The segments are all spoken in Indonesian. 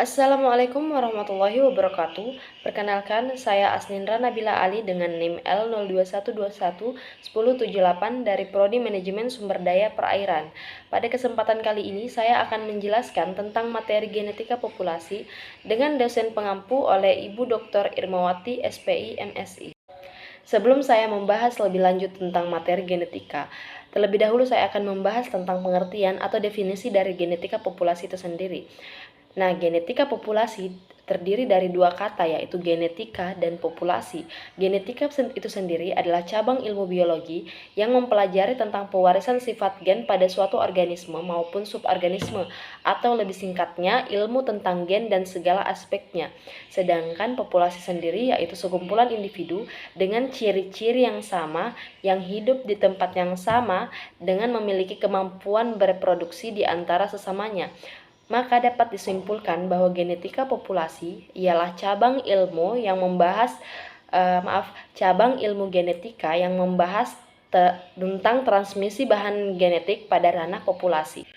Assalamualaikum warahmatullahi wabarakatuh. Perkenalkan, saya Asnindra Nabila Ali dengan NIM L02121178 dari Prodi Manajemen Sumber Daya Perairan. Pada kesempatan kali ini, saya akan menjelaskan tentang materi genetika populasi dengan dosen pengampu oleh Ibu Dr. Irmawati, SPI, MSI. Sebelum saya membahas lebih lanjut tentang materi genetika, terlebih dahulu saya akan membahas tentang pengertian atau definisi dari genetika populasi itu sendiri. Nah, genetika populasi terdiri dari dua kata, yaitu genetika dan populasi. Genetika itu sendiri adalah cabang ilmu biologi yang mempelajari tentang pewarisan sifat gen pada suatu organisme maupun suborganisme, atau lebih singkatnya, ilmu tentang gen dan segala aspeknya. Sedangkan populasi sendiri yaitu sekumpulan individu dengan ciri-ciri yang sama, yang hidup di tempat yang sama, dengan memiliki kemampuan bereproduksi di antara sesamanya. Maka dapat disimpulkan bahwa genetika populasi ialah cabang ilmu yang membahas cabang ilmu genetika yang membahas tentang transmisi bahan genetik pada ranah populasi.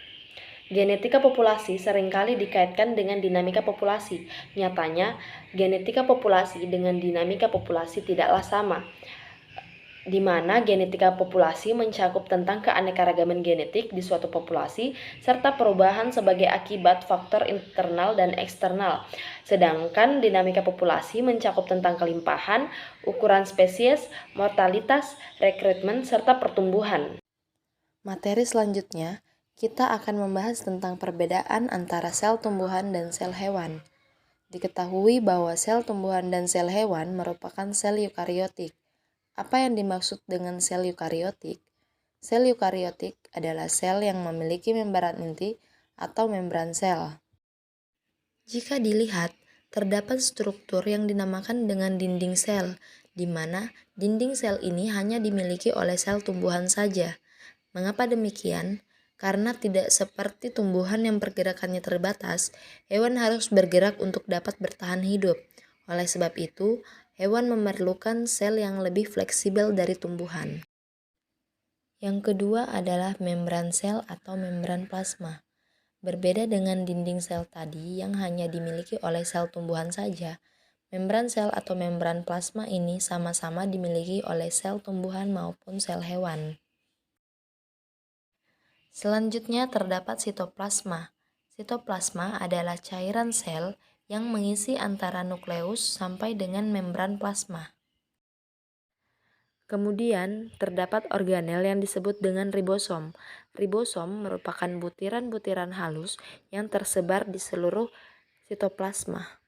Genetika populasi seringkali dikaitkan dengan dinamika populasi. Nyatanya, genetika populasi dengan dinamika populasi tidaklah sama, di mana genetika populasi mencakup tentang keanekaragaman genetik di suatu populasi serta perubahan sebagai akibat faktor internal dan eksternal. Sedangkan dinamika populasi mencakup tentang kelimpahan, ukuran spesies, mortalitas, rekrutmen, serta pertumbuhan. Materi selanjutnya, kita akan membahas tentang perbedaan antara sel tumbuhan dan sel hewan. Diketahui bahwa sel tumbuhan dan sel hewan merupakan sel eukariotik. Apa yang dimaksud dengan sel eukariotik? Sel eukariotik adalah sel yang memiliki membran inti atau membran sel. Jika dilihat, terdapat struktur yang dinamakan dengan dinding sel, di mana dinding sel ini hanya dimiliki oleh sel tumbuhan saja. Mengapa demikian? Karena tidak seperti tumbuhan yang pergerakannya terbatas, hewan harus bergerak untuk dapat bertahan hidup. Oleh sebab itu, hewan memerlukan sel yang lebih fleksibel dari tumbuhan. Yang kedua adalah membran sel atau membran plasma. Berbeda dengan dinding sel tadi yang hanya dimiliki oleh sel tumbuhan saja, membran sel atau membran plasma ini sama-sama dimiliki oleh sel tumbuhan maupun sel hewan. Selanjutnya terdapat sitoplasma. Sitoplasma adalah cairan sel yang mengisi antara nukleus sampai dengan membran plasma. Kemudian, terdapat organel yang disebut dengan ribosom. Ribosom merupakan butiran-butiran halus yang tersebar di seluruh sitoplasma.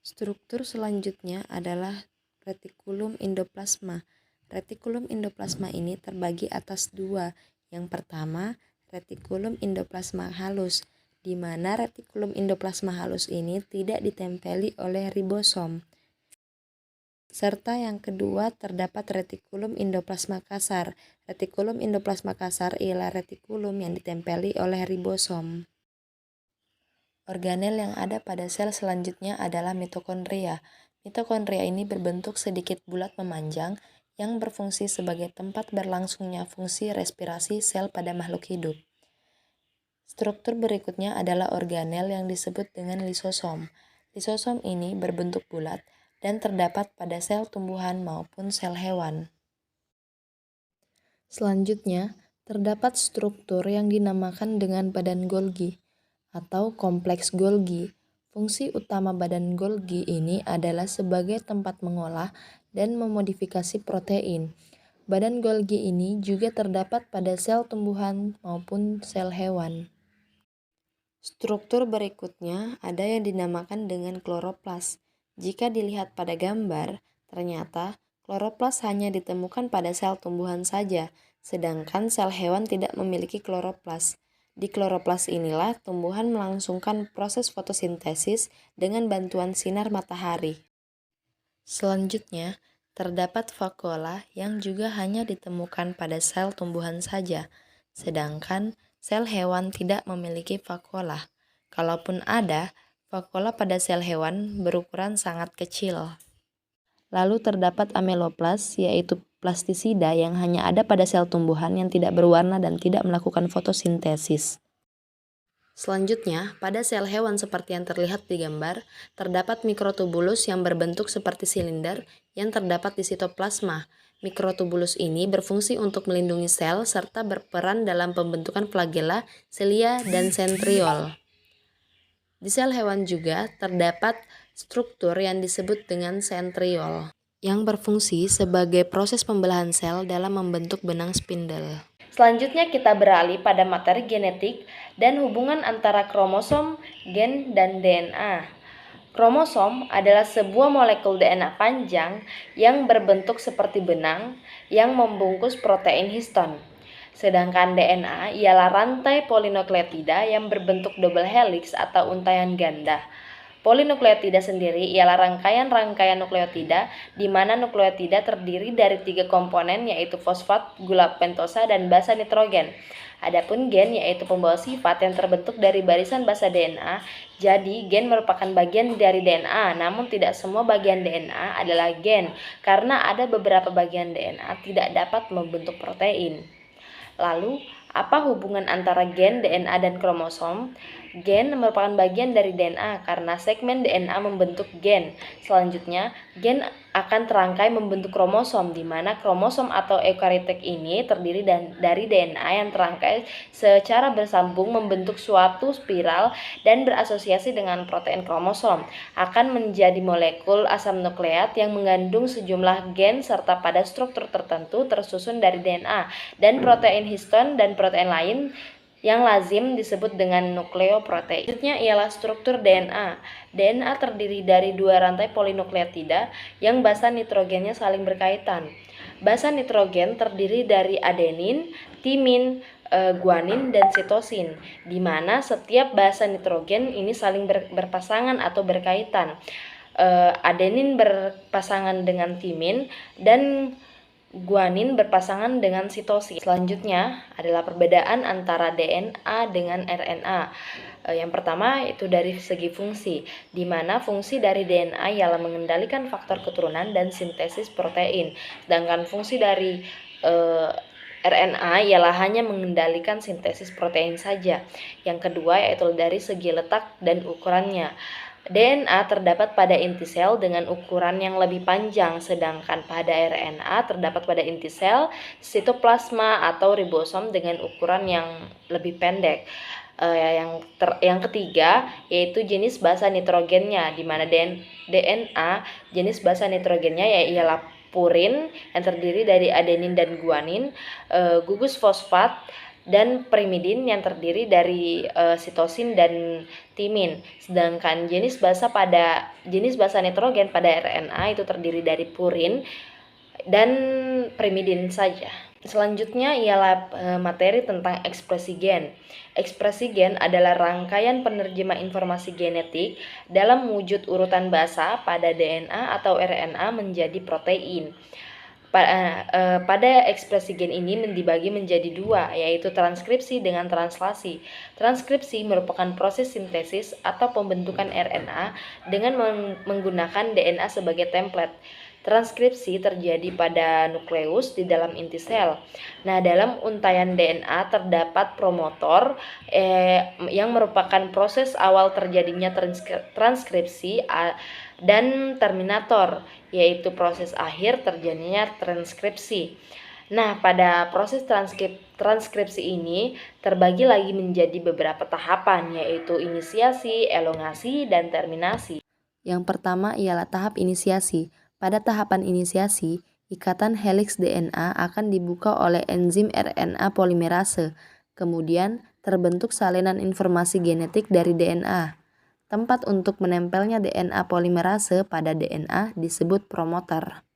Struktur selanjutnya adalah retikulum endoplasma. Retikulum endoplasma ini terbagi atas dua. Yang pertama, retikulum endoplasma halus, di mana retikulum endoplasma halus ini tidak ditempeli oleh ribosom. Serta yang kedua terdapat retikulum endoplasma kasar. Retikulum endoplasma kasar ialah retikulum yang ditempeli oleh ribosom. Organel yang ada pada sel selanjutnya adalah mitokondria. Mitokondria ini berbentuk sedikit bulat memanjang yang berfungsi sebagai tempat berlangsungnya fungsi respirasi sel pada makhluk hidup. Struktur berikutnya adalah organel yang disebut dengan lisosom. Lisosom ini berbentuk bulat dan terdapat pada sel tumbuhan maupun sel hewan. Selanjutnya, terdapat struktur yang dinamakan dengan badan Golgi atau kompleks Golgi. Fungsi utama badan Golgi ini adalah sebagai tempat mengolah dan memodifikasi protein. Badan Golgi ini juga terdapat pada sel tumbuhan maupun sel hewan. Struktur berikutnya ada yang dinamakan dengan kloroplas. Jika dilihat pada gambar, ternyata kloroplas hanya ditemukan pada sel tumbuhan saja, sedangkan sel hewan tidak memiliki kloroplas. Di kloroplas inilah tumbuhan melangsungkan proses fotosintesis dengan bantuan sinar matahari. Selanjutnya, terdapat vakuola yang juga hanya ditemukan pada sel tumbuhan saja, sedangkan sel hewan tidak memiliki vakuola. Kalaupun ada, vakuola pada sel hewan berukuran sangat kecil. Lalu terdapat ameloplas, yaitu plastisida yang hanya ada pada sel tumbuhan yang tidak berwarna dan tidak melakukan fotosintesis. Selanjutnya, pada sel hewan seperti yang terlihat di gambar, terdapat mikrotubulus yang berbentuk seperti silinder yang terdapat di sitoplasma. Mikrotubulus ini berfungsi untuk melindungi sel serta berperan dalam pembentukan flagella, silia, dan sentriol. Di sel hewan juga terdapat struktur yang disebut dengan sentriol, yang berfungsi sebagai proses pembelahan sel dalam membentuk benang spindle. Selanjutnya kita beralih pada materi genetik dan hubungan antara kromosom, gen, dan DNA. Kromosom adalah sebuah molekul DNA panjang yang berbentuk seperti benang yang membungkus protein histon. Sedangkan DNA ialah rantai polinukleotida yang berbentuk double helix atau untaian ganda. Polinukleotida sendiri ialah rangkaian-rangkaian nukleotida di mana nukleotida terdiri dari 3 komponen yaitu fosfat, gula pentosa, dan basa nitrogen. Adapun gen yaitu pembawa sifat yang terbentuk dari barisan basa DNA. Jadi gen merupakan bagian dari DNA, namun tidak semua bagian DNA adalah gen karena ada beberapa bagian DNA tidak dapat membentuk protein. Lalu, apa hubungan antara gen, DNA, dan kromosom? Gen merupakan bagian dari DNA karena segmen DNA membentuk gen. Selanjutnya, gen akan terangkai membentuk kromosom, di mana kromosom atau eukariotik ini terdiri dari DNA yang terangkai secara bersambung membentuk suatu spiral dan berasosiasi dengan protein kromosom. Akan menjadi molekul asam nukleat yang mengandung sejumlah gen serta pada struktur tertentu tersusun dari DNA dan protein histon dan protein lain yang lazim disebut dengan nukleoprotein. Selanjutnya ialah struktur DNA. DNA terdiri dari 2 rantai polinukleotida yang basa nitrogennya saling berkaitan. Basa nitrogen terdiri dari adenin, timin, guanin, dan sitosin, di mana setiap basa nitrogen ini saling berpasangan atau berkaitan. Adenin berpasangan dengan timin dan guanin berpasangan dengan sitosin. Selanjutnya adalah perbedaan antara DNA dengan RNA. Yang pertama itu dari segi fungsi, di mana fungsi dari DNA ialah mengendalikan faktor keturunan dan sintesis protein, sedangkan fungsi dari RNA ialah hanya mengendalikan sintesis protein saja. Yang kedua yaitu dari segi letak dan ukurannya. DNA terdapat pada inti sel dengan ukuran yang lebih panjang, sedangkan pada RNA terdapat pada inti sel, sitoplasma atau ribosom dengan ukuran yang lebih pendek. Yang ketiga yaitu jenis basa nitrogennya, di mana DNA jenis basa nitrogennya ialah purin yang terdiri dari adenin dan guanin, gugus fosfat, dan pirimidin yang terdiri dari sitosin dan timin. Sedangkan jenis basa nitrogen pada RNA itu terdiri dari purin dan pirimidin saja. Selanjutnya ialah materi tentang ekspresi gen. Ekspresi gen adalah rangkaian penerjemah informasi genetik dalam wujud urutan basa pada DNA atau RNA menjadi protein. Pada ekspresi gen ini dibagi menjadi 2, yaitu transkripsi dengan translasi. Transkripsi merupakan proses sintesis atau pembentukan RNA dengan menggunakan DNA sebagai template. Transkripsi terjadi pada nukleus di dalam inti sel. Nah, dalam untaian DNA terdapat promotor yang merupakan proses awal terjadinya transkripsi dan terminator, yaitu proses akhir terjadinya transkripsi. Nah, pada proses transkripsi ini terbagi lagi menjadi beberapa tahapan, yaitu inisiasi, elongasi, dan terminasi. Yang pertama ialah tahap inisiasi. Pada tahapan inisiasi, ikatan helix DNA akan dibuka oleh enzim RNA polimerase. Kemudian terbentuk salinan informasi genetik dari DNA. Tempat untuk menempelnya DNA polimerase pada DNA disebut promotor.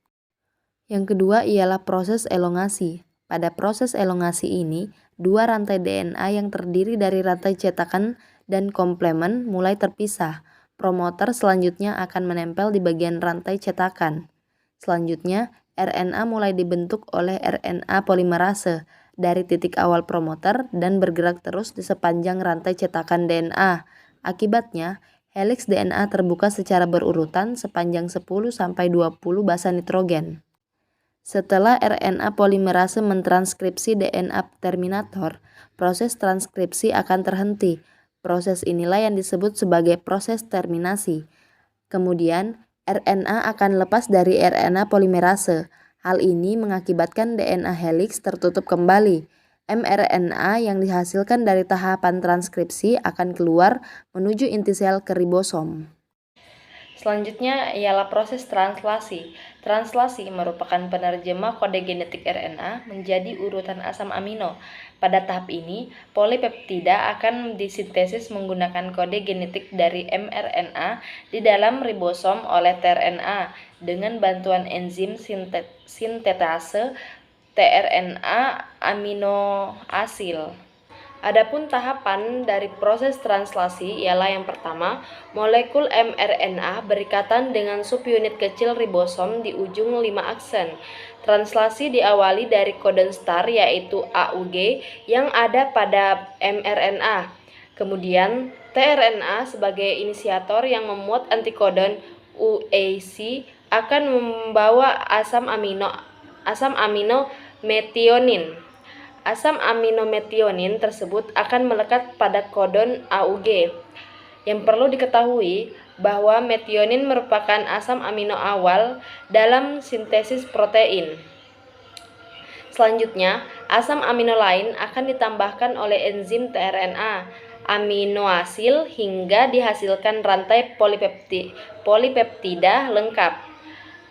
Yang kedua ialah proses elongasi. Pada proses elongasi ini, 2 rantai DNA yang terdiri dari rantai cetakan dan komplemen mulai terpisah. Promotor selanjutnya akan menempel di bagian rantai cetakan. Selanjutnya, RNA mulai dibentuk oleh RNA polimerase dari titik awal promotor dan bergerak terus di sepanjang rantai cetakan DNA. Akibatnya, helix DNA terbuka secara berurutan sepanjang 10-20 basa nitrogen. Setelah RNA polimerase mentranskripsi DNA terminator, proses transkripsi akan terhenti. Proses inilah yang disebut sebagai proses terminasi. Kemudian, RNA akan lepas dari RNA polimerase. Hal ini mengakibatkan DNA helix tertutup kembali. mRNA yang dihasilkan dari tahapan transkripsi akan keluar menuju inti sel ke ribosom. Selanjutnya ialah proses translasi. Translasi merupakan penerjemah kode genetik RNA menjadi urutan asam amino. Pada tahap ini, polipeptida akan disintesis menggunakan kode genetik dari mRNA di dalam ribosom oleh tRNA dengan bantuan enzim sintetase tRNA aminoasil. Adapun tahapan dari proses translasi ialah yang pertama, molekul mRNA berikatan dengan subunit kecil ribosom di ujung 5 aksen. Translasi diawali dari codon star yaitu AUG yang ada pada mRNA. Kemudian tRNA sebagai inisiator yang memuat antikodon UAC akan membawa asam amino metionin. Asam amino metionin tersebut akan melekat pada kodon AUG. Yang perlu diketahui bahwa metionin merupakan asam amino awal dalam sintesis protein. Selanjutnya, asam amino lain akan ditambahkan oleh enzim tRNA aminoasil hingga dihasilkan rantai polipeptida lengkap.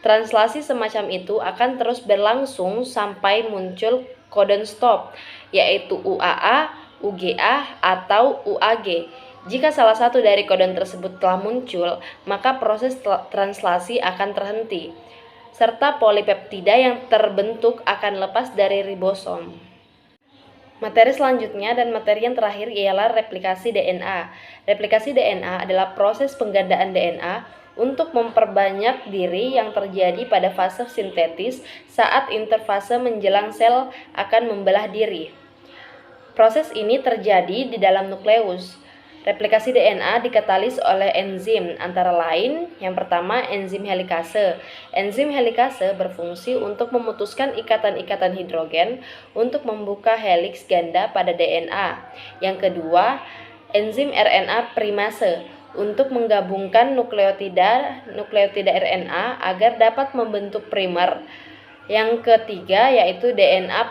Translasi semacam itu akan terus berlangsung sampai muncul codon stop, yaitu UAA, UGA, atau UAG. Jika salah satu dari kodon tersebut telah muncul, maka proses translasi akan terhenti, serta polipeptida yang terbentuk akan lepas dari ribosom. Materi selanjutnya dan materi yang terakhir ialah replikasi DNA. Replikasi DNA adalah proses penggandaan DNA untuk memperbanyak diri yang terjadi pada fase sintetis saat interfase menjelang sel akan membelah diri. Proses ini terjadi di dalam nukleus. Replikasi DNA dikatalis oleh enzim, antara lain yang pertama enzim helikase. Enzim helikase berfungsi untuk memutuskan ikatan-ikatan hidrogen untuk membuka heliks ganda pada DNA. Yang kedua, enzim RNA primase untuk menggabungkan nukleotida RNA agar dapat membentuk primer. Yang ketiga yaitu DNA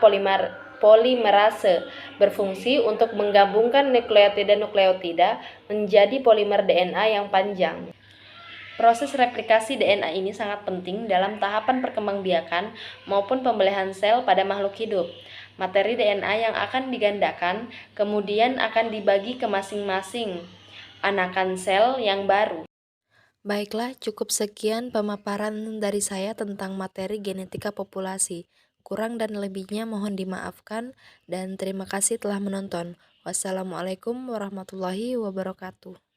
polimerase berfungsi untuk menggabungkan nukleotida menjadi polimer DNA yang panjang. Proses replikasi DNA ini sangat penting dalam tahapan perkembangbiakan maupun pembelahan sel pada makhluk hidup. Materi DNA yang akan digandakan kemudian akan dibagi ke masing-masing anakan sel yang baru. Baiklah, cukup sekian pemaparan dari saya tentang materi genetika populasi. Kurang dan lebihnya mohon dimaafkan dan terima kasih telah menonton. Wassalamualaikum warahmatullahi wabarakatuh.